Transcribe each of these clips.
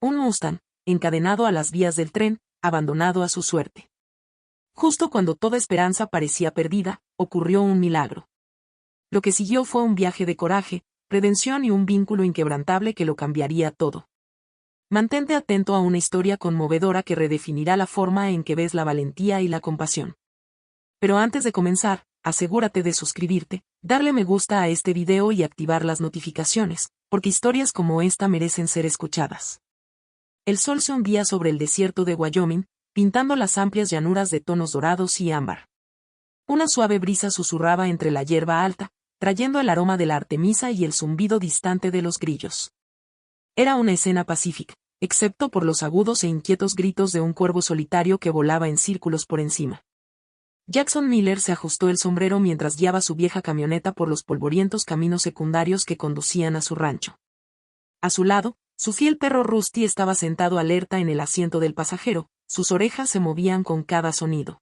Un Mustang, encadenado a las vías del tren, abandonado a su suerte. Justo cuando toda esperanza parecía perdida, ocurrió un milagro. Lo que siguió fue un viaje de coraje, redención y un vínculo inquebrantable que lo cambiaría todo. Mantente atento a una historia conmovedora que redefinirá la forma en que ves la valentía y la compasión. Pero antes de comenzar, asegúrate de suscribirte, darle me gusta a este video y activar las notificaciones, porque historias como esta merecen ser escuchadas. El sol se hundía sobre el desierto de Wyoming, pintando las amplias llanuras de tonos dorados y ámbar. Una suave brisa susurraba entre la hierba alta, trayendo el aroma de la artemisa y el zumbido distante de los grillos. Era una escena pacífica, excepto por los agudos e inquietos gritos de un cuervo solitario que volaba en círculos por encima. Jackson Miller se ajustó el sombrero mientras guiaba su vieja camioneta por los polvorientos caminos secundarios que conducían a su rancho. A su lado, su fiel perro Rusty estaba sentado alerta en el asiento del pasajero, sus orejas se movían con cada sonido.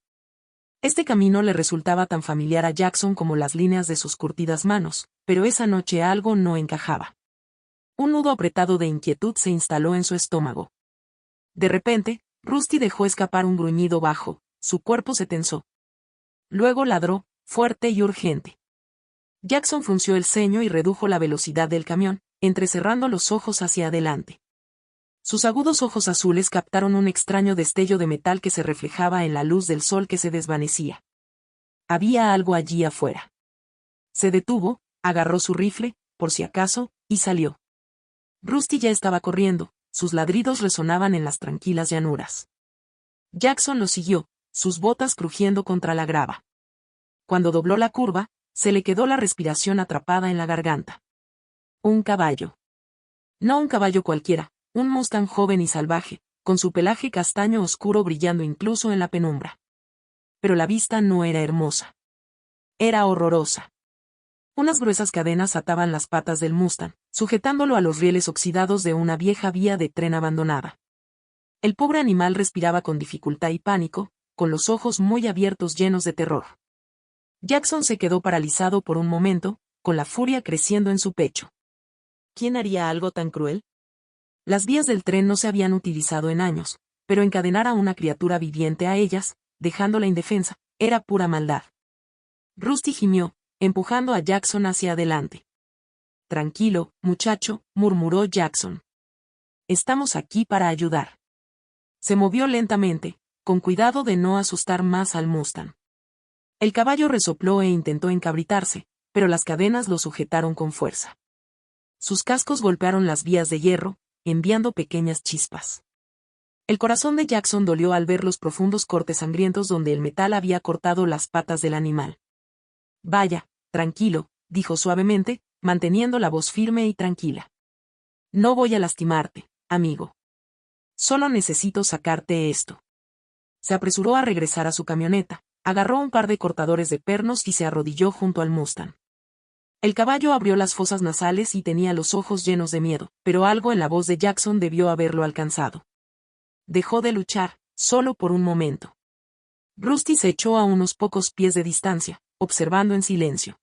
Este camino le resultaba tan familiar a Jackson como las líneas de sus curtidas manos, pero esa noche algo no encajaba. Un nudo apretado de inquietud se instaló en su estómago. De repente, Rusty dejó escapar un gruñido bajo, su cuerpo se tensó. Luego ladró, fuerte y urgente. Jackson frunció el ceño y redujo la velocidad del camión, entrecerrando los ojos hacia adelante. Sus agudos ojos azules captaron un extraño destello de metal que se reflejaba en la luz del sol que se desvanecía. Había algo allí afuera. Se detuvo, agarró su rifle, por si acaso, y salió. Rusty ya estaba corriendo, sus ladridos resonaban en las tranquilas llanuras. Jackson lo siguió, sus botas crujiendo contra la grava. Cuando dobló la curva, se le quedó la respiración atrapada en la garganta. Un caballo. No un caballo cualquiera, un Mustang joven y salvaje, con su pelaje castaño oscuro brillando incluso en la penumbra. Pero la vista no era hermosa. Era horrorosa. Unas gruesas cadenas ataban las patas del Mustang, sujetándolo a los rieles oxidados de una vieja vía de tren abandonada. El pobre animal respiraba con dificultad y pánico, con los ojos muy abiertos llenos de terror. Jackson se quedó paralizado por un momento, con la furia creciendo en su pecho. ¿Quién haría algo tan cruel? Las vías del tren no se habían utilizado en años, pero encadenar a una criatura viviente a ellas, dejándola indefensa, era pura maldad. Rusty gimió, empujando a Jackson hacia adelante. Tranquilo, muchacho, murmuró Jackson. Estamos aquí para ayudar. Se movió lentamente, con cuidado de no asustar más al Mustang. El caballo resopló e intentó encabritarse, pero las cadenas lo sujetaron con fuerza. Sus cascos golpearon las vías de hierro, enviando pequeñas chispas. El corazón de Jackson dolió al ver los profundos cortes sangrientos donde el metal había cortado las patas del animal. Vaya, tranquilo, dijo suavemente, manteniendo la voz firme y tranquila. No voy a lastimarte, amigo. Solo necesito sacarte esto. Se apresuró a regresar a su camioneta, agarró un par de cortadores de pernos y se arrodilló junto al Mustang. El caballo abrió las fosas nasales y tenía los ojos llenos de miedo, pero algo en la voz de Jackson debió haberlo alcanzado. Dejó de luchar, solo por un momento. Rusty se echó a unos pocos pies de distancia, observando en silencio.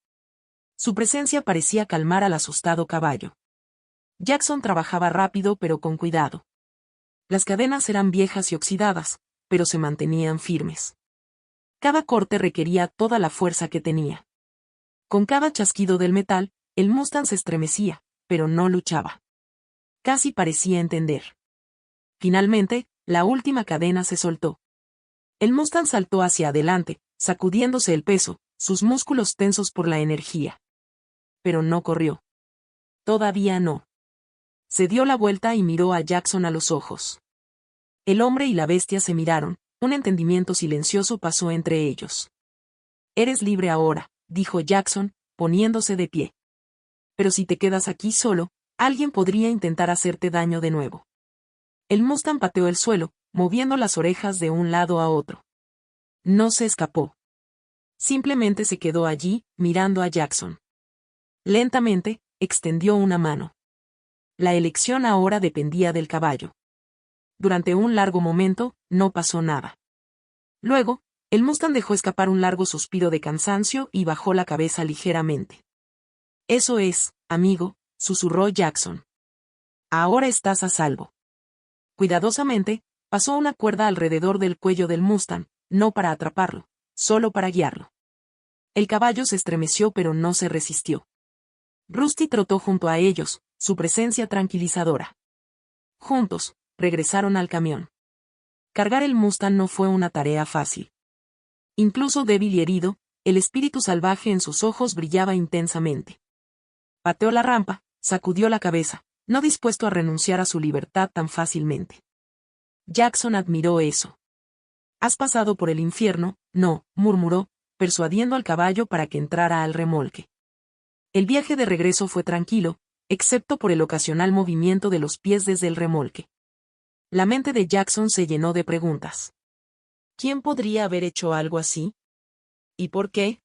Su presencia parecía calmar al asustado caballo. Jackson trabajaba rápido pero con cuidado. Las cadenas eran viejas y oxidadas, pero se mantenían firmes. Cada corte requería toda la fuerza que tenía. Con cada chasquido del metal, el Mustang se estremecía, pero no luchaba. Casi parecía entender. Finalmente, la última cadena se soltó. El Mustang saltó hacia adelante, sacudiéndose el peso, sus músculos tensos por la energía. Pero no corrió. Todavía no. Se dio la vuelta y miró a Jackson a los ojos. El hombre y la bestia se miraron, un entendimiento silencioso pasó entre ellos. Eres libre ahora, dijo Jackson, poniéndose de pie. Pero si te quedas aquí solo, alguien podría intentar hacerte daño de nuevo. El Mustang pateó el suelo, moviendo las orejas de un lado a otro. No se escapó. Simplemente se quedó allí, mirando a Jackson. Lentamente, extendió una mano. La elección ahora dependía del caballo. Durante un largo momento, no pasó nada. Luego, el Mustang dejó escapar un largo suspiro de cansancio y bajó la cabeza ligeramente. Eso es, amigo, susurró Jackson. Ahora estás a salvo. Cuidadosamente, pasó una cuerda alrededor del cuello del Mustang, no para atraparlo, solo para guiarlo. El caballo se estremeció pero no se resistió. Rusty trotó junto a ellos, su presencia tranquilizadora. Juntos, regresaron al camión. Cargar el Mustang no fue una tarea fácil. Incluso débil y herido, el espíritu salvaje en sus ojos brillaba intensamente. Pateó la rampa, sacudió la cabeza, no dispuesto a renunciar a su libertad tan fácilmente. Jackson admiró eso. «Has pasado por el infierno», «No», murmuró, persuadiendo al caballo para que entrara al remolque. El viaje de regreso fue tranquilo, excepto por el ocasional movimiento de los pies desde el remolque. La mente de Jackson se llenó de preguntas. ¿Quién podría haber hecho algo así? ¿Y por qué?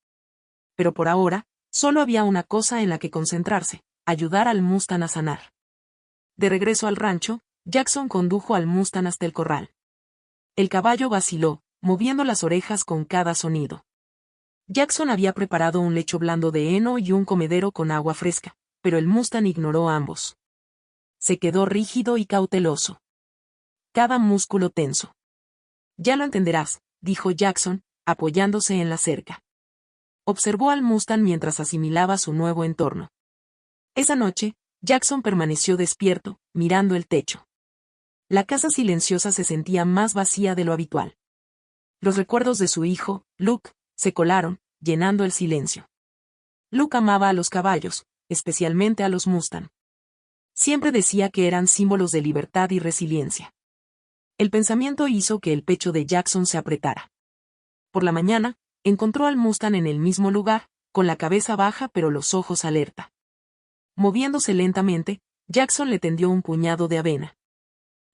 Pero por ahora, solo había una cosa en la que concentrarse: ayudar al Mustang a sanar. De regreso al rancho, Jackson condujo al Mustang hasta el corral. El caballo vaciló, moviendo las orejas con cada sonido. Jackson había preparado un lecho blando de heno y un comedero con agua fresca, pero el Mustang ignoró ambos. Se quedó rígido y cauteloso. Cada músculo tenso. «Ya lo entenderás», dijo Jackson, apoyándose en la cerca. Observó al Mustang mientras asimilaba su nuevo entorno. Esa noche, Jackson permaneció despierto, mirando el techo. La casa silenciosa se sentía más vacía de lo habitual. Los recuerdos de su hijo, Luke, se colaron, llenando el silencio. Luke amaba a los caballos, especialmente a los Mustang. Siempre decía que eran símbolos de libertad y resiliencia. El pensamiento hizo que el pecho de Jackson se apretara. Por la mañana, encontró al Mustang en el mismo lugar, con la cabeza baja pero los ojos alerta. Moviéndose lentamente, Jackson le tendió un puñado de avena.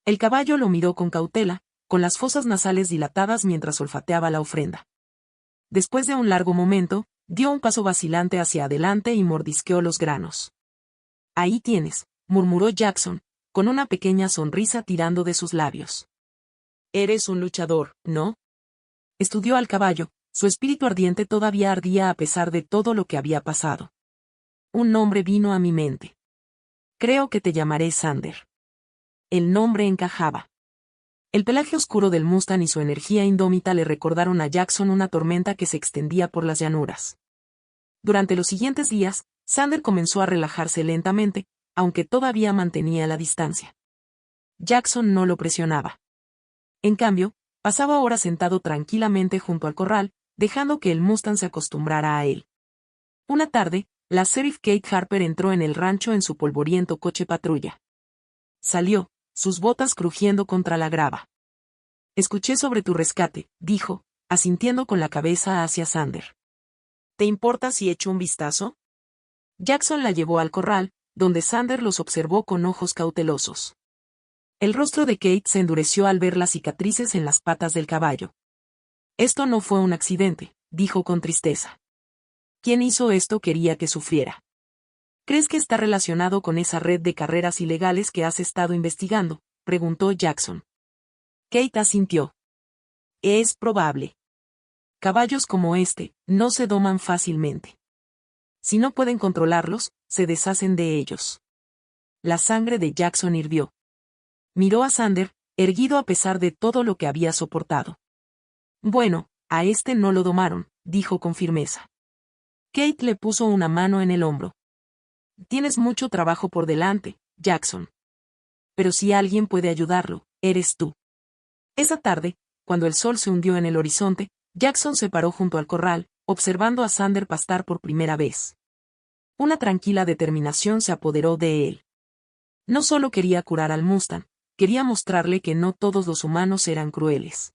El caballo lo miró con cautela, con las fosas nasales dilatadas mientras olfateaba la ofrenda. Después de un largo momento, dio un paso vacilante hacia adelante y mordisqueó los granos. «Ahí tienes», murmuró Jackson, con una pequeña sonrisa tirando de sus labios. «Eres un luchador, ¿no?». Estudió al caballo, su espíritu ardiente todavía ardía a pesar de todo lo que había pasado. Un nombre vino a mi mente. «Creo que te llamaré Sander». El nombre encajaba. El pelaje oscuro del Mustang y su energía indómita le recordaron a Jackson una tormenta que se extendía por las llanuras. Durante los siguientes días, Sander comenzó a relajarse lentamente, aunque todavía mantenía la distancia. Jackson no lo presionaba. En cambio, pasaba horas sentado tranquilamente junto al corral, dejando que el Mustang se acostumbrara a él. Una tarde, la sheriff Kate Harper entró en el rancho en su polvoriento coche patrulla. Salió, sus botas crujiendo contra la grava. «Escuché sobre tu rescate», dijo, asintiendo con la cabeza hacia Sander. «¿Te importa si echo un vistazo?». Jackson la llevó al corral, donde Sander los observó con ojos cautelosos. El rostro de Kate se endureció al ver las cicatrices en las patas del caballo. «Esto no fue un accidente», dijo con tristeza. «Quien hizo esto quería que sufriera». «¿Crees que está relacionado con esa red de carreras ilegales que has estado investigando?», preguntó Jackson. Kate asintió. «Es probable. Caballos como este, no se doman fácilmente. Si no pueden controlarlos, se deshacen de ellos». La sangre de Jackson hirvió. Miró a Sander, erguido a pesar de todo lo que había soportado. «Bueno, a este no lo domaron», dijo con firmeza. Kate le puso una mano en el hombro. «Tienes mucho trabajo por delante, Jackson. Pero si alguien puede ayudarlo, eres tú». Esa tarde, cuando el sol se hundió en el horizonte, Jackson se paró junto al corral, observando a Sander pastar por primera vez. Una tranquila determinación se apoderó de él. No solo quería curar al Mustang, quería mostrarle que no todos los humanos eran crueles.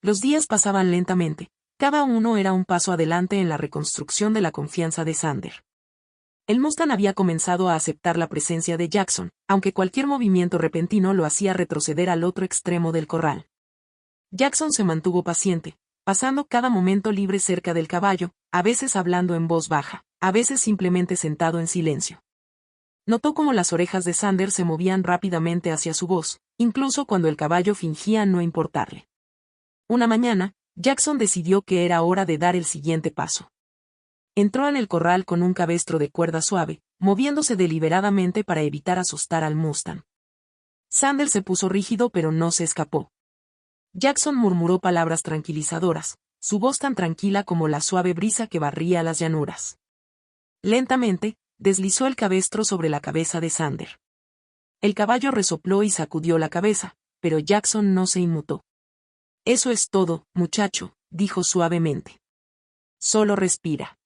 Los días pasaban lentamente, cada uno era un paso adelante en la reconstrucción de la confianza de Sander. El Mustang había comenzado a aceptar la presencia de Jackson, aunque cualquier movimiento repentino lo hacía retroceder al otro extremo del corral. Jackson se mantuvo paciente, pasando cada momento libre cerca del caballo, a veces hablando en voz baja, a veces simplemente sentado en silencio. Notó cómo las orejas de Sander se movían rápidamente hacia su voz, incluso cuando el caballo fingía no importarle. Una mañana, Jackson decidió que era hora de dar el siguiente paso. Entró en el corral con un cabestro de cuerda suave, moviéndose deliberadamente para evitar asustar al Mustang. Sander se puso rígido pero no se escapó. Jackson murmuró palabras tranquilizadoras, su voz tan tranquila como la suave brisa que barría las llanuras. Lentamente, deslizó el cabestro sobre la cabeza de Sander. El caballo resopló y sacudió la cabeza, pero Jackson no se inmutó. Eso es todo, muchacho, dijo suavemente. Solo respira.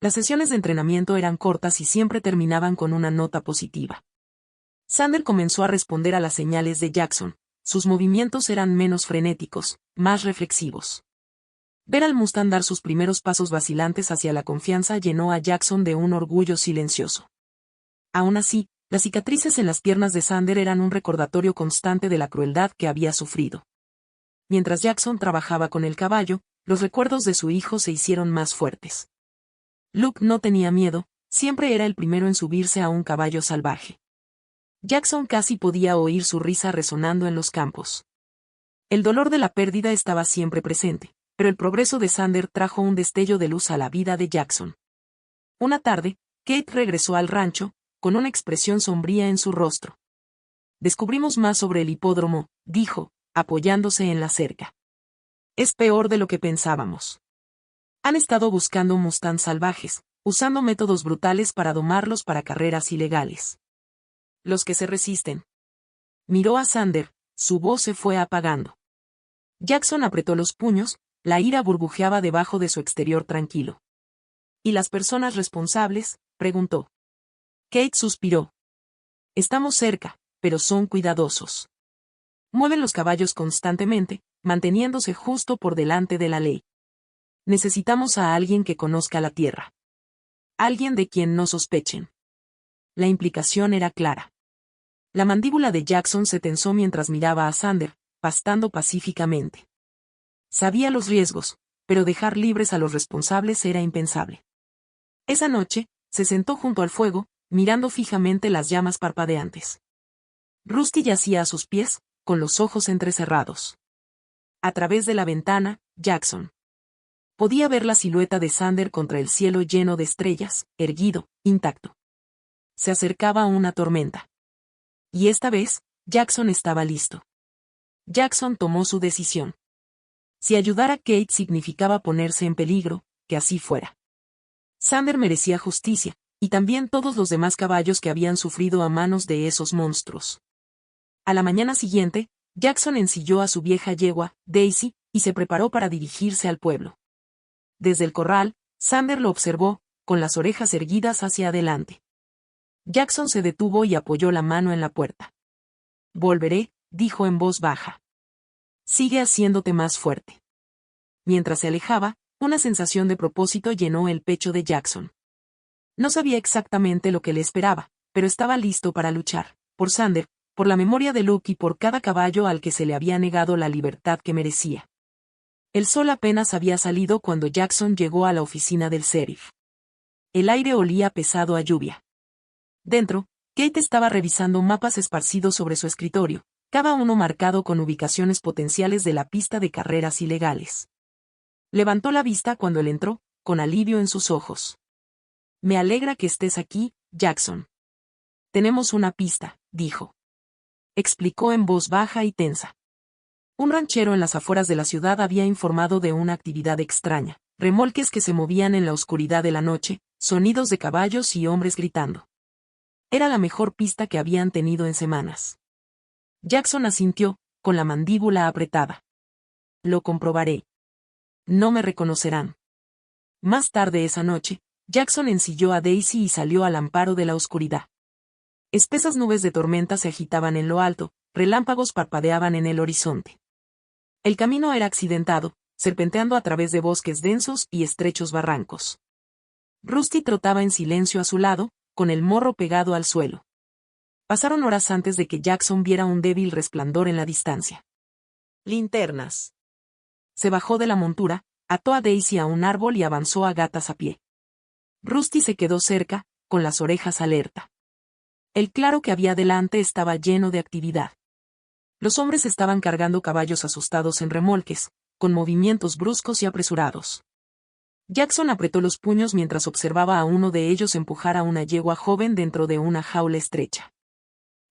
Las sesiones de entrenamiento eran cortas y siempre terminaban con una nota positiva. Sander comenzó a responder a las señales de Jackson, sus movimientos eran menos frenéticos, más reflexivos. Ver al Mustang dar sus primeros pasos vacilantes hacia la confianza llenó a Jackson de un orgullo silencioso. Aún así, las cicatrices en las piernas de Sander eran un recordatorio constante de la crueldad que había sufrido. Mientras Jackson trabajaba con el caballo, los recuerdos de su hijo se hicieron más fuertes. Luke no tenía miedo, siempre era el primero en subirse a un caballo salvaje. Jackson casi podía oír su risa resonando en los campos. El dolor de la pérdida estaba siempre presente, pero el progreso de Sander trajo un destello de luz a la vida de Jackson. Una tarde, Kate regresó al rancho, con una expresión sombría en su rostro. Descubrimos más sobre el hipódromo, dijo, apoyándose en la cerca. Es peor de lo que pensábamos. Han estado buscando mustangs salvajes, usando métodos brutales para domarlos para carreras ilegales. Los que se resisten. Miró a Sander, su voz se fue apagando. Jackson apretó los puños, la ira burbujeaba debajo de su exterior tranquilo. ¿Y las personas responsables?, preguntó. Kate suspiró. Estamos cerca, pero son cuidadosos. Mueven los caballos constantemente, manteniéndose justo por delante de la ley. Necesitamos a alguien que conozca la tierra. Alguien de quien no sospechen. La implicación era clara. La mandíbula de Jackson se tensó mientras miraba a Sander, pastando pacíficamente. Sabía los riesgos, pero dejar libres a los responsables era impensable. Esa noche, se sentó junto al fuego, mirando fijamente las llamas parpadeantes. Rusty yacía a sus pies, con los ojos entrecerrados. A través de la ventana, Jackson podía ver la silueta de Sander contra el cielo lleno de estrellas, erguido, intacto. Se acercaba una tormenta. Y esta vez, Jackson estaba listo. Jackson tomó su decisión. Si ayudar a Kate significaba ponerse en peligro, que así fuera. Sander merecía justicia, y también todos los demás caballos que habían sufrido a manos de esos monstruos. A la mañana siguiente, Jackson ensilló a su vieja yegua, Daisy, y se preparó para dirigirse al pueblo. Desde el corral, Sander lo observó, con las orejas erguidas hacia adelante. Jackson se detuvo y apoyó la mano en la puerta. Volveré, dijo en voz baja. Sigue haciéndote más fuerte. Mientras se alejaba, una sensación de propósito llenó el pecho de Jackson. No sabía exactamente lo que le esperaba, pero estaba listo para luchar, por Sander, por la memoria de Luke y por cada caballo al que se le había negado la libertad que merecía. El sol apenas había salido cuando Jackson llegó a la oficina del sheriff. El aire olía pesado a lluvia. Dentro, Kate estaba revisando mapas esparcidos sobre su escritorio, cada uno marcado con ubicaciones potenciales de la pista de carreras ilegales. Levantó la vista cuando él entró, con alivio en sus ojos. Me alegra que estés aquí, Jackson. Tenemos una pista, dijo. Explicó en voz baja y tensa. Un ranchero en las afueras de la ciudad había informado de una actividad extraña, remolques que se movían en la oscuridad de la noche, sonidos de caballos y hombres gritando. Era la mejor pista que habían tenido en semanas. Jackson asintió, con la mandíbula apretada. Lo comprobaré. No me reconocerán. Más tarde esa noche, Jackson ensilló a Daisy y salió al amparo de la oscuridad. Espesas nubes de tormenta se agitaban en lo alto, relámpagos parpadeaban en el horizonte. El camino era accidentado, serpenteando a través de bosques densos y estrechos barrancos. Rusty trotaba en silencio a su lado, con el morro pegado al suelo. Pasaron horas antes de que Jackson viera un débil resplandor en la distancia. Linternas. Se bajó de la montura, ató a Daisy a un árbol y avanzó a gatas a pie. Rusty se quedó cerca, con las orejas alerta. El claro que había delante estaba lleno de actividad. Los hombres estaban cargando caballos asustados en remolques, con movimientos bruscos y apresurados. Jackson apretó los puños mientras observaba a uno de ellos empujar a una yegua joven dentro de una jaula estrecha.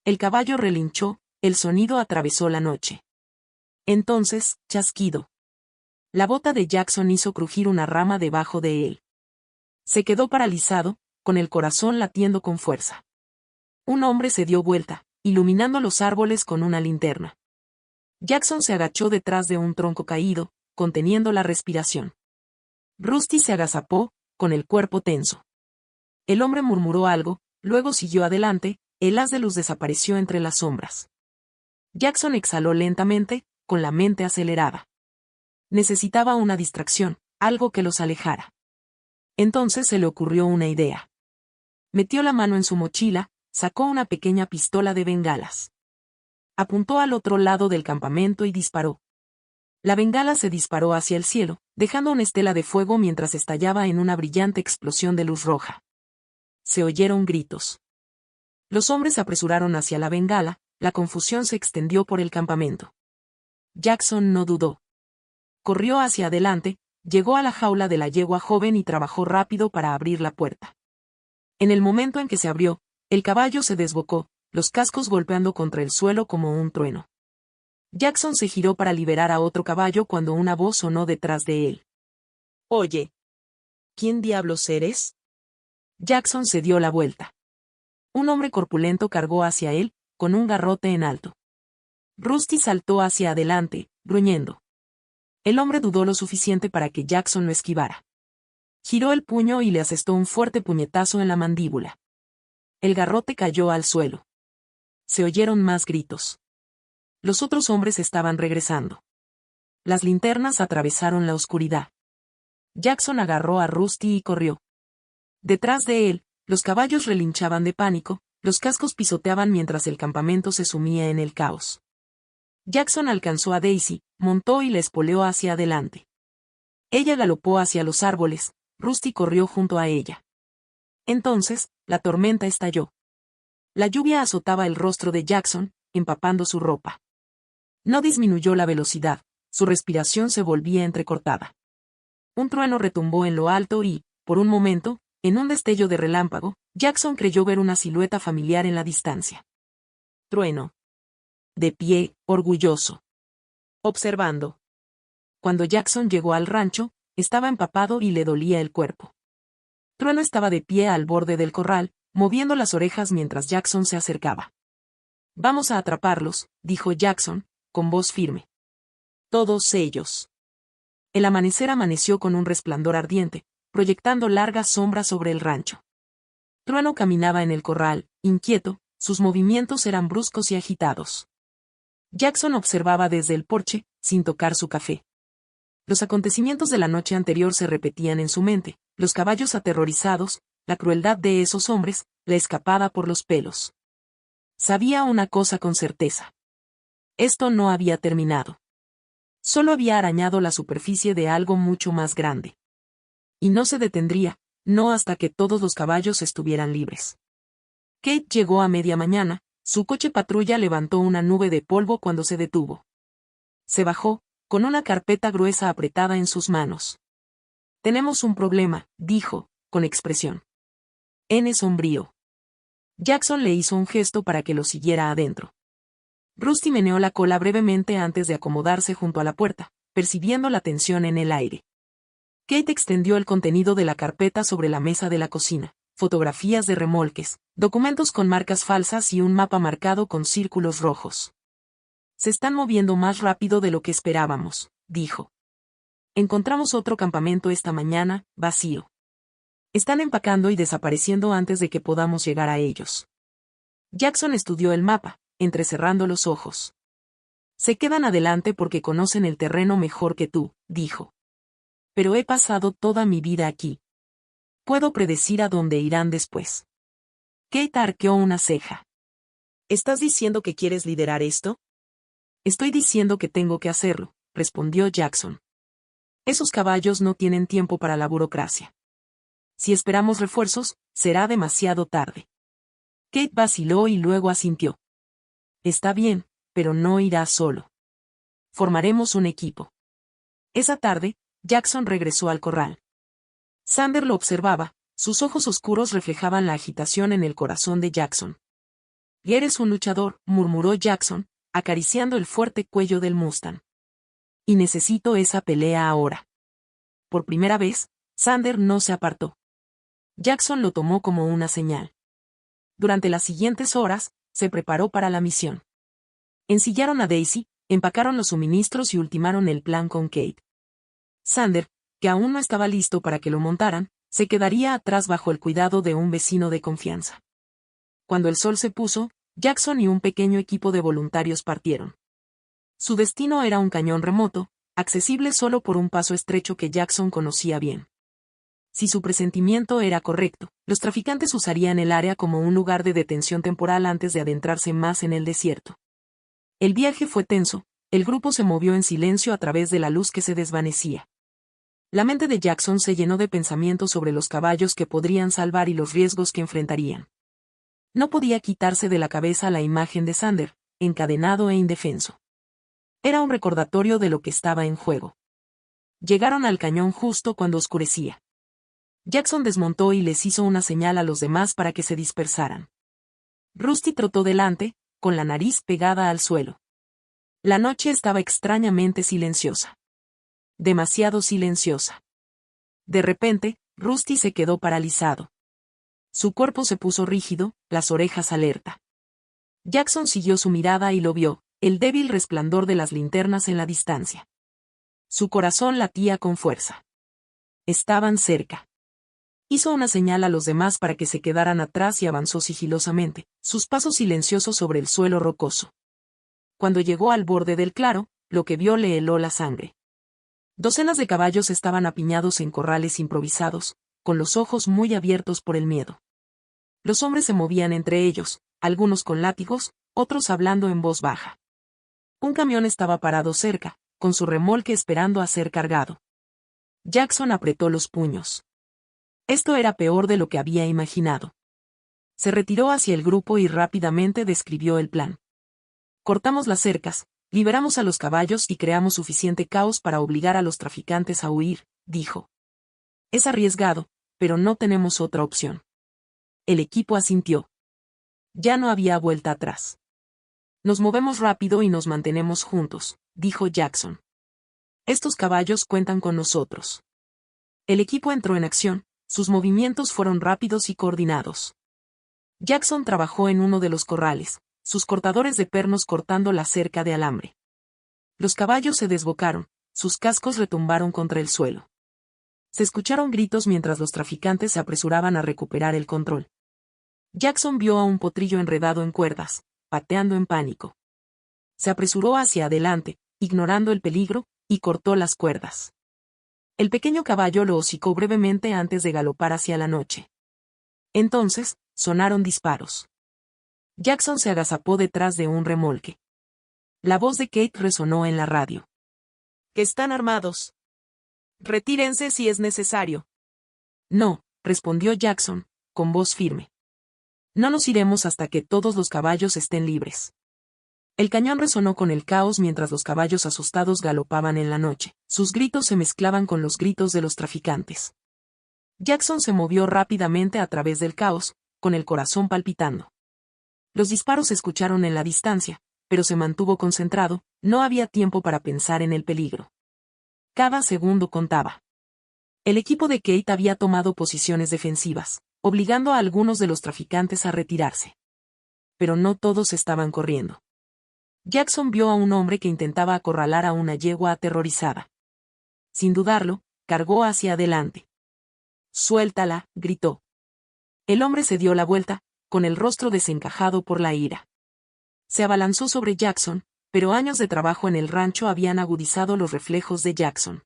El caballo relinchó, el sonido atravesó la noche. Entonces, chasquido. La bota de Jackson hizo crujir una rama debajo de él. Se quedó paralizado, con el corazón latiendo con fuerza. Un hombre se dio vuelta, iluminando los árboles con una linterna. Jackson se agachó detrás de un tronco caído, conteniendo la respiración. Rusty se agazapó, con el cuerpo tenso. El hombre murmuró algo, luego siguió adelante, el haz de luz desapareció entre las sombras. Jackson exhaló lentamente, con la mente acelerada. Necesitaba una distracción, algo que los alejara. Entonces se le ocurrió una idea. Metió la mano en su mochila, sacó una pequeña pistola de bengalas. Apuntó al otro lado del campamento y disparó. La bengala se disparó hacia el cielo, dejando una estela de fuego mientras estallaba en una brillante explosión de luz roja. Se oyeron gritos. Los hombres se apresuraron hacia la bengala, la confusión se extendió por el campamento. Jackson no dudó. Corrió hacia adelante, llegó a la jaula de la yegua joven y trabajó rápido para abrir la puerta. En el momento en que se abrió, el caballo se desbocó, los cascos golpeando contra el suelo como un trueno. Jackson se giró para liberar a otro caballo cuando una voz sonó detrás de él. «Oye, ¿quién diablos eres?» Jackson se dio la vuelta. Un hombre corpulento cargó hacia él, con un garrote en alto. Rusty saltó hacia adelante, gruñendo. El hombre dudó lo suficiente para que Jackson lo esquivara. Giró el puño y le asestó un fuerte puñetazo en la mandíbula. El garrote cayó al suelo. Se oyeron más gritos. Los otros hombres estaban regresando. Las linternas atravesaron la oscuridad. Jackson agarró a Rusty y corrió. Detrás de él, los caballos relinchaban de pánico, los cascos pisoteaban mientras el campamento se sumía en el caos. Jackson alcanzó a Daisy, montó y la espoleó hacia adelante. Ella galopó hacia los árboles, Rusty corrió junto a ella. Entonces, la tormenta estalló. La lluvia azotaba el rostro de Jackson, empapando su ropa. No disminuyó la velocidad, su respiración se volvía entrecortada. Un trueno retumbó en lo alto y, por un momento, en un destello de relámpago, Jackson creyó ver una silueta familiar en la distancia. Trueno. De pie, orgulloso. Observando. Cuando Jackson llegó al rancho, estaba empapado y le dolía el cuerpo. Trueno estaba de pie al borde del corral, moviendo las orejas mientras Jackson se acercaba. «Vamos a atraparlos», dijo Jackson, con voz firme. «Todos ellos». El amanecer amaneció con un resplandor ardiente, proyectando largas sombras sobre el rancho. Trueno caminaba en el corral, inquieto, sus movimientos eran bruscos y agitados. Jackson observaba desde el porche, sin tocar su café. Los acontecimientos de la noche anterior se repetían en su mente, los caballos aterrorizados, la crueldad de esos hombres, la escapada por los pelos. Sabía una cosa con certeza. Esto no había terminado. Solo había arañado la superficie de algo mucho más grande. Y no se detendría, no hasta que todos los caballos estuvieran libres. Kate llegó a media mañana, su coche patrulla levantó una nube de polvo cuando se detuvo. Se bajó, con una carpeta gruesa apretada en sus manos. «Tenemos un problema», dijo, con expresión. N sombrío. Jackson le hizo un gesto para que lo siguiera adentro. Rusty meneó la cola brevemente antes de acomodarse junto a la puerta, percibiendo la tensión en el aire. Kate extendió el contenido de la carpeta sobre la mesa de la cocina, fotografías de remolques, documentos con marcas falsas y un mapa marcado con círculos rojos. «Se están moviendo más rápido de lo que esperábamos», dijo. «Encontramos otro campamento esta mañana, vacío. Están empacando y desapareciendo antes de que podamos llegar a ellos». Jackson estudió el mapa, entrecerrando los ojos. «Se quedan adelante porque conocen el terreno mejor que tú», dijo. «Pero he pasado toda mi vida aquí. Puedo predecir a dónde irán después». Kate arqueó una ceja. «¿Estás diciendo que quieres liderar esto?» «Estoy diciendo que tengo que hacerlo», respondió Jackson. «Esos caballos no tienen tiempo para la burocracia. Si esperamos refuerzos, será demasiado tarde». Kate vaciló y luego asintió. «Está bien, pero no irá solo. Formaremos un equipo». Esa tarde, Jackson regresó al corral. Sander lo observaba, sus ojos oscuros reflejaban la agitación en el corazón de Jackson. «Eres un luchador», murmuró Jackson, acariciando el fuerte cuello del Mustang. Y necesito esa pelea ahora. Por primera vez, Xander no se apartó. Jackson lo tomó como una señal. Durante las siguientes horas, se preparó para la misión. Ensillaron a Daisy, empacaron los suministros y ultimaron el plan con Kate. Xander, que aún no estaba listo para que lo montaran, se quedaría atrás bajo el cuidado de un vecino de confianza. Cuando el sol se puso, Jackson y un pequeño equipo de voluntarios partieron. Su destino era un cañón remoto, accesible solo por un paso estrecho que Jackson conocía bien. Si su presentimiento era correcto, los traficantes usarían el área como un lugar de detención temporal antes de adentrarse más en el desierto. El viaje fue tenso, el grupo se movió en silencio a través de la luz que se desvanecía. La mente de Jackson se llenó de pensamientos sobre los caballos que podrían salvar y los riesgos que enfrentarían. No podía quitarse de la cabeza la imagen de Xander, encadenado e indefenso. Era un recordatorio de lo que estaba en juego. Llegaron al cañón justo cuando oscurecía. Jackson desmontó y les hizo una señal a los demás para que se dispersaran. Rusty trotó delante, con la nariz pegada al suelo. La noche estaba extrañamente silenciosa. Demasiado silenciosa. De repente, Rusty se quedó paralizado. Su cuerpo se puso rígido, las orejas alerta. Jackson siguió su mirada y lo vio, el débil resplandor de las linternas en la distancia. Su corazón latía con fuerza. Estaban cerca. Hizo una señal a los demás para que se quedaran atrás y avanzó sigilosamente, sus pasos silenciosos sobre el suelo rocoso. Cuando llegó al borde del claro, lo que vio le heló la sangre. Docenas de caballos estaban apiñados en corrales improvisados, con los ojos muy abiertos por el miedo. Los hombres se movían entre ellos, algunos con látigos, otros hablando en voz baja. Un camión estaba parado cerca, con su remolque esperando a ser cargado. Jackson apretó los puños. Esto era peor de lo que había imaginado. Se retiró hacia el grupo y rápidamente describió el plan. Cortamos las cercas, liberamos a los caballos y creamos suficiente caos para obligar a los traficantes a huir, dijo. Es arriesgado, pero no tenemos otra opción. El equipo asintió. Ya no había vuelta atrás. Nos movemos rápido y nos mantenemos juntos, dijo Jackson. Estos caballos cuentan con nosotros. El equipo entró en acción, sus movimientos fueron rápidos y coordinados. Jackson trabajó en uno de los corrales, sus cortadores de pernos cortando la cerca de alambre. Los caballos se desbocaron, sus cascos retumbaron contra el suelo. Se escucharon gritos mientras los traficantes se apresuraban a recuperar el control. Jackson vio a un potrillo enredado en cuerdas, pateando en pánico. Se apresuró hacia adelante, ignorando el peligro, y cortó las cuerdas. El pequeño caballo lo hocicó brevemente antes de galopar hacia la noche. Entonces, sonaron disparos. Jackson se agazapó detrás de un remolque. La voz de Kate resonó en la radio. —¿Que están armados? Retírense si es necesario. No, respondió Jackson, con voz firme. No nos iremos hasta que todos los caballos estén libres. El cañón resonó con el caos mientras los caballos asustados galopaban en la noche. Sus gritos se mezclaban con los gritos de los traficantes. Jackson se movió rápidamente a través del caos, con el corazón palpitando. Los disparos se escucharon en la distancia, pero se mantuvo concentrado, no había tiempo para pensar en el peligro. Cada segundo contaba. El equipo de Kate había tomado posiciones defensivas, obligando a algunos de los traficantes a retirarse. Pero no todos estaban corriendo. Jackson vio a un hombre que intentaba acorralar a una yegua aterrorizada. Sin dudarlo, cargó hacia adelante. —¡Suéltala! —gritó. El hombre se dio la vuelta, con el rostro desencajado por la ira. Se abalanzó sobre Jackson, pero años de trabajo en el rancho habían agudizado los reflejos de Jackson.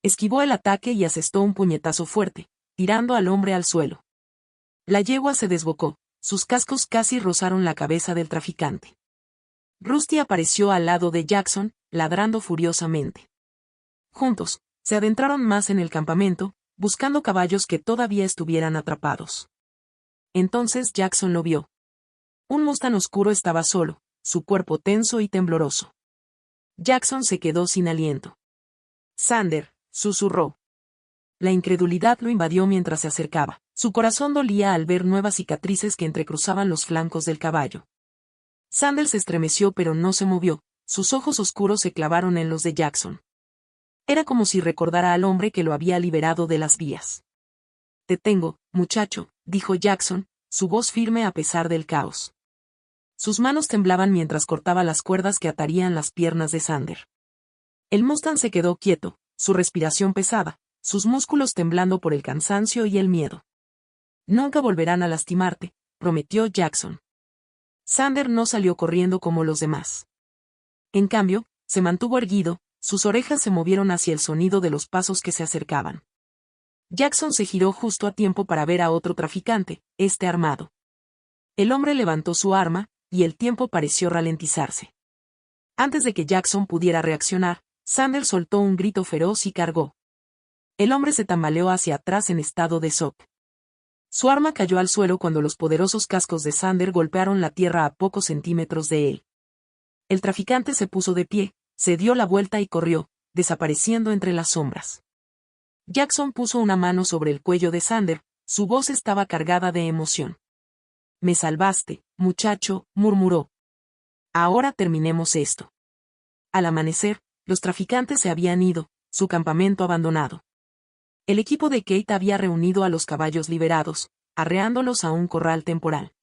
Esquivó el ataque y asestó un puñetazo fuerte, tirando al hombre al suelo. La yegua se desbocó, sus cascos casi rozaron la cabeza del traficante. Rusty apareció al lado de Jackson, ladrando furiosamente. Juntos, se adentraron más en el campamento, buscando caballos que todavía estuvieran atrapados. Entonces Jackson lo vio. Un Mustang oscuro estaba solo, su cuerpo tenso y tembloroso. Jackson se quedó sin aliento. —Xander —susurró. La incredulidad lo invadió mientras se acercaba. Su corazón dolía al ver nuevas cicatrices que entrecruzaban los flancos del caballo. Sander se estremeció pero no se movió, sus ojos oscuros se clavaron en los de Jackson. Era como si recordara al hombre que lo había liberado de las vías. «Te tengo, muchacho», dijo Jackson, su voz firme a pesar del caos. Sus manos temblaban mientras cortaba las cuerdas que atarían las piernas de Sander. El Mustang se quedó quieto, su respiración pesada, sus músculos temblando por el cansancio y el miedo. «Nunca volverán a lastimarte», prometió Jackson. Sander no salió corriendo como los demás. En cambio, se mantuvo erguido, sus orejas se movieron hacia el sonido de los pasos que se acercaban. Jackson se giró justo a tiempo para ver a otro traficante, armado. El hombre levantó su arma, y el tiempo pareció ralentizarse. Antes de que Jackson pudiera reaccionar, Sander soltó un grito feroz y cargó. El hombre se tambaleó hacia atrás en estado de shock. Su arma cayó al suelo cuando los poderosos cascos de Sander golpearon la tierra a pocos centímetros de él. El traficante se puso de pie, se dio la vuelta y corrió, desapareciendo entre las sombras. Jackson puso una mano sobre el cuello de Sander, su voz estaba cargada de emoción. «Me salvaste, muchacho», murmuró. «Ahora terminemos esto». Al amanecer, los traficantes se habían ido, su campamento abandonado. El equipo de Kate había reunido a los caballos liberados, arreándolos a un corral temporal.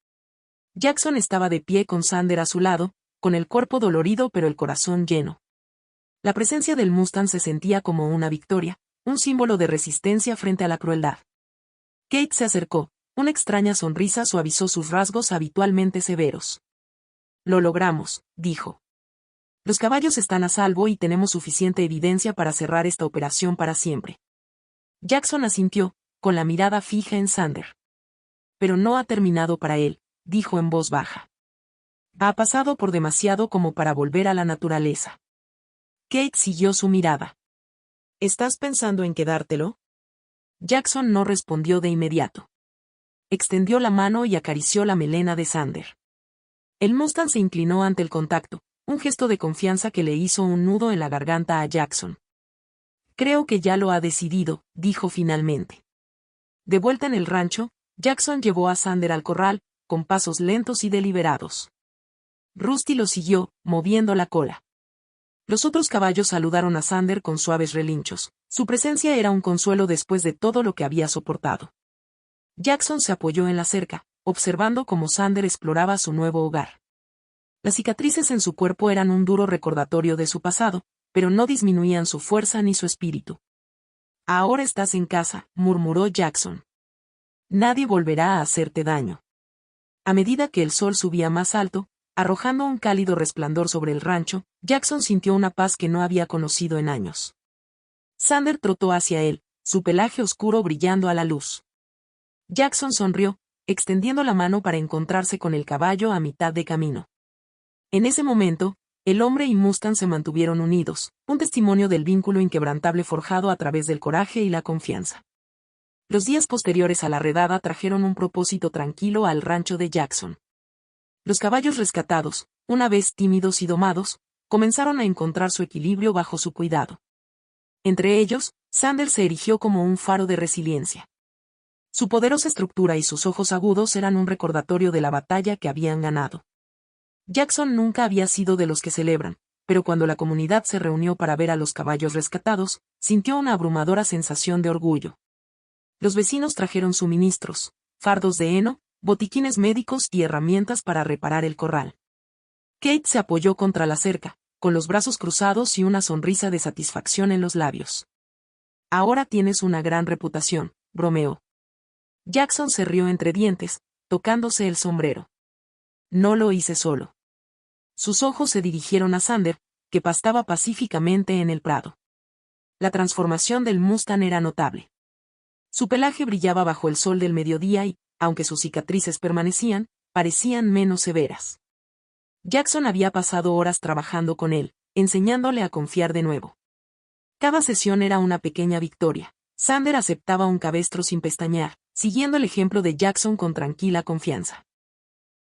Jackson estaba de pie con Sander a su lado, con el cuerpo dolorido pero el corazón lleno. La presencia del Mustang se sentía como una victoria, un símbolo de resistencia frente a la crueldad. Kate se acercó, una extraña sonrisa suavizó sus rasgos habitualmente severos. «Lo logramos», dijo. «Los caballos están a salvo y tenemos suficiente evidencia para cerrar esta operación para siempre». Jackson asintió, con la mirada fija en Sander. «Pero no ha terminado para él», dijo en voz baja. «Ha pasado por demasiado como para volver a la naturaleza». Kate siguió su mirada. «¿Estás pensando en quedártelo?» Jackson no respondió de inmediato. Extendió la mano y acarició la melena de Sander. El Mustang se inclinó ante el contacto, un gesto de confianza que le hizo un nudo en la garganta a Jackson. «Creo que ya lo ha decidido», dijo finalmente. De vuelta en el rancho, Jackson llevó a Sander al corral, con pasos lentos y deliberados. Rusty lo siguió, moviendo la cola. Los otros caballos saludaron a Sander con suaves relinchos, su presencia era un consuelo después de todo lo que había soportado. Jackson se apoyó en la cerca, observando cómo Sander exploraba su nuevo hogar. Las cicatrices en su cuerpo eran un duro recordatorio de su pasado, pero no disminuían su fuerza ni su espíritu. «Ahora estás en casa», murmuró Jackson. «Nadie volverá a hacerte daño». A medida que el sol subía más alto, arrojando un cálido resplandor sobre el rancho, Jackson sintió una paz que no había conocido en años. Sander trotó hacia él, su pelaje oscuro brillando a la luz. Jackson sonrió, extendiendo la mano para encontrarse con el caballo a mitad de camino. En ese momento, el hombre y Mustang se mantuvieron unidos, un testimonio del vínculo inquebrantable forjado a través del coraje y la confianza. Los días posteriores a la redada trajeron un propósito tranquilo al rancho de Jackson. Los caballos rescatados, una vez tímidos y domados, comenzaron a encontrar su equilibrio bajo su cuidado. Entre ellos, Sander se erigió como un faro de resiliencia. Su poderosa estructura y sus ojos agudos eran un recordatorio de la batalla que habían ganado. Jackson nunca había sido de los que celebran, pero cuando la comunidad se reunió para ver a los caballos rescatados, sintió una abrumadora sensación de orgullo. Los vecinos trajeron suministros, fardos de heno, botiquines médicos y herramientas para reparar el corral. Kate se apoyó contra la cerca, con los brazos cruzados y una sonrisa de satisfacción en los labios. «Ahora tienes una gran reputación», bromeó. Jackson se rió entre dientes, tocándose el sombrero. «No lo hice solo». Sus ojos se dirigieron a Sander, que pastaba pacíficamente en el prado. La transformación del Mustang era notable. Su pelaje brillaba bajo el sol del mediodía y, aunque sus cicatrices permanecían, parecían menos severas. Jackson había pasado horas trabajando con él, enseñándole a confiar de nuevo. Cada sesión era una pequeña victoria. Sander aceptaba un cabestro sin pestañear, siguiendo el ejemplo de Jackson con tranquila confianza.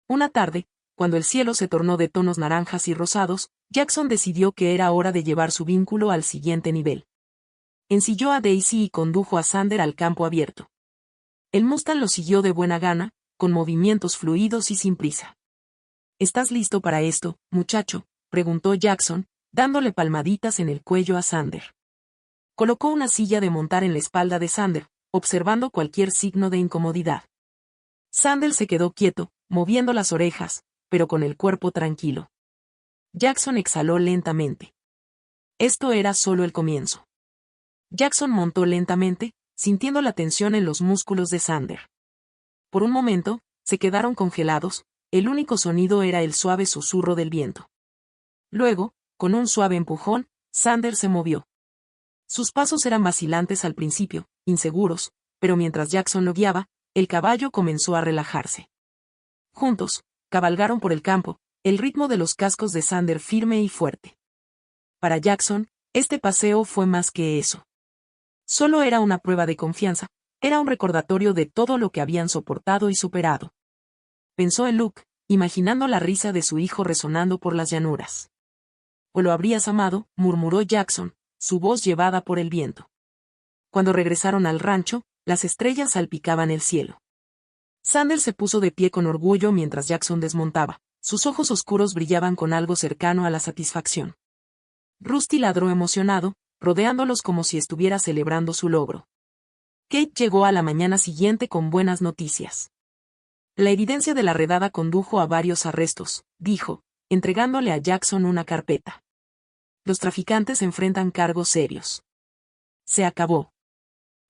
Una tarde, cuando el cielo se tornó de tonos naranjas y rosados, Jackson decidió que era hora de llevar su vínculo al siguiente nivel. Ensilló a Daisy y condujo a Sander al campo abierto. El Mustang lo siguió de buena gana, con movimientos fluidos y sin prisa. ¿Estás listo para esto, muchacho?, preguntó Jackson, dándole palmaditas en el cuello a Xander. Colocó una silla de montar en la espalda de Xander, observando cualquier signo de incomodidad. Xander se quedó quieto, moviendo las orejas, pero con el cuerpo tranquilo. Jackson exhaló lentamente. Esto era solo el comienzo. Jackson montó lentamente, sintiendo la tensión en los músculos de Xander. Por un momento, se quedaron congelados, el único sonido era el suave susurro del viento. Luego, con un suave empujón, Xander se movió. Sus pasos eran vacilantes al principio, inseguros, pero mientras Jackson lo guiaba, el caballo comenzó a relajarse. Juntos, cabalgaron por el campo, el ritmo de los cascos de Xander firme y fuerte. Para Jackson, este paseo fue más que eso. Solo era una prueba de confianza, era un recordatorio de todo lo que habían soportado y superado. Pensó en Luke, imaginando la risa de su hijo resonando por las llanuras. «¿O lo habrías amado?», murmuró Jackson, su voz llevada por el viento. Cuando regresaron al rancho, las estrellas salpicaban el cielo. Xander se puso de pie con orgullo mientras Jackson desmontaba, sus ojos oscuros brillaban con algo cercano a la satisfacción. Rusty ladró emocionado, rodeándolos como si estuviera celebrando su logro. Kate llegó a la mañana siguiente con buenas noticias. La evidencia de la redada condujo a varios arrestos, dijo, entregándole a Jackson una carpeta. Los traficantes enfrentan cargos serios. Se acabó.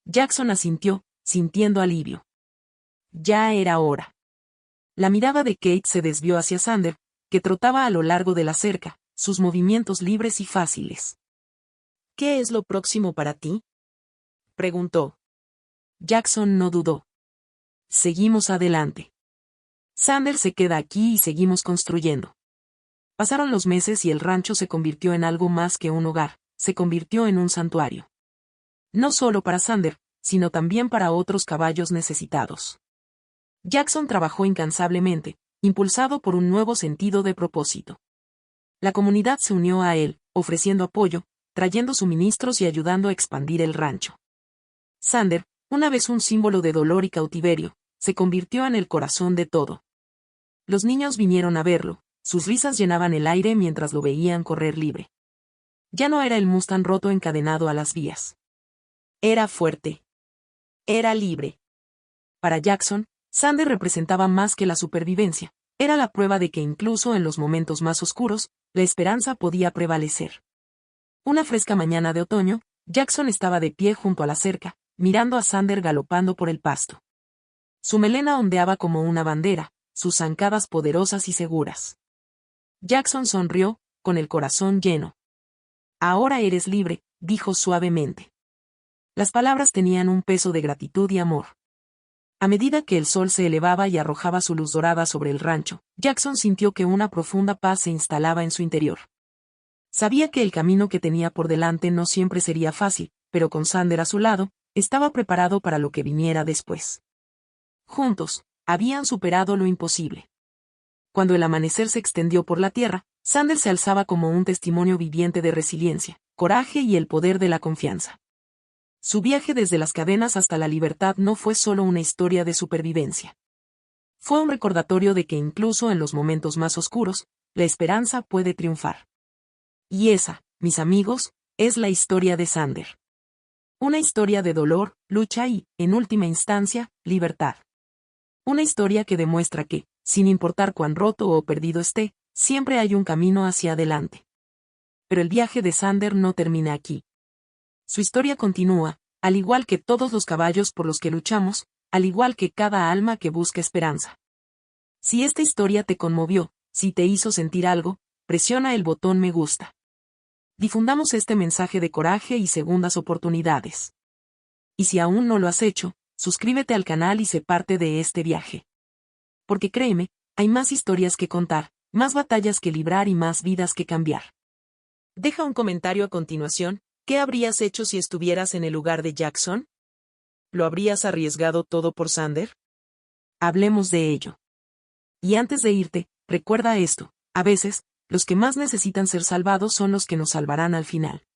Jackson asintió, sintiendo alivio. Ya era hora. La mirada de Kate se desvió hacia Xander, que trotaba a lo largo de la cerca, sus movimientos libres y fáciles. «¿Qué es lo próximo para ti?», preguntó. Jackson no dudó. «Seguimos adelante. Xander se queda aquí y seguimos construyendo». Pasaron los meses y el rancho se convirtió en algo más que un hogar, se convirtió en un santuario. No solo para Xander, sino también para otros caballos necesitados. Jackson trabajó incansablemente, impulsado por un nuevo sentido de propósito. La comunidad se unió a él, ofreciendo apoyo, trayendo suministros y ayudando a expandir el rancho. Xander, una vez un símbolo de dolor y cautiverio, se convirtió en el corazón de todo. Los niños vinieron a verlo, sus risas llenaban el aire mientras lo veían correr libre. Ya no era el Mustang roto encadenado a las vías. Era fuerte. Era libre. Para Jackson, Xander representaba más que la supervivencia, era la prueba de que incluso en los momentos más oscuros, la esperanza podía prevalecer. Una fresca mañana de otoño, Jackson estaba de pie junto a la cerca, mirando a Xander galopando por el pasto. Su melena ondeaba como una bandera, sus zancadas poderosas y seguras. Jackson sonrió, con el corazón lleno. «Ahora eres libre», dijo suavemente. Las palabras tenían un peso de gratitud y amor. A medida que el sol se elevaba y arrojaba su luz dorada sobre el rancho, Jackson sintió que una profunda paz se instalaba en su interior. Sabía que el camino que tenía por delante no siempre sería fácil, pero con Xander a su lado, estaba preparado para lo que viniera después. Juntos, habían superado lo imposible. Cuando el amanecer se extendió por la tierra, Xander se alzaba como un testimonio viviente de resiliencia, coraje y el poder de la confianza. Su viaje desde las cadenas hasta la libertad no fue solo una historia de supervivencia. Fue un recordatorio de que incluso en los momentos más oscuros, la esperanza puede triunfar. Y esa, mis amigos, es la historia de Xander. Una historia de dolor, lucha y, en última instancia, libertad. Una historia que demuestra que, sin importar cuán roto o perdido esté, siempre hay un camino hacia adelante. Pero el viaje de Xander no termina aquí. Su historia continúa, al igual que todos los caballos por los que luchamos, al igual que cada alma que busca esperanza. Si esta historia te conmovió, si te hizo sentir algo, presiona el botón me gusta. Difundamos este mensaje de coraje y segundas oportunidades. Y si aún no lo has hecho, suscríbete al canal y sé parte de este viaje. Porque créeme, hay más historias que contar, más batallas que librar y más vidas que cambiar. Deja un comentario a continuación. ¿Qué habrías hecho si estuvieras en el lugar de Jackson? ¿Lo habrías arriesgado todo por Xander? Hablemos de ello. Y antes de irte, recuerda esto, a veces, los que más necesitan ser salvados son los que nos salvarán al final.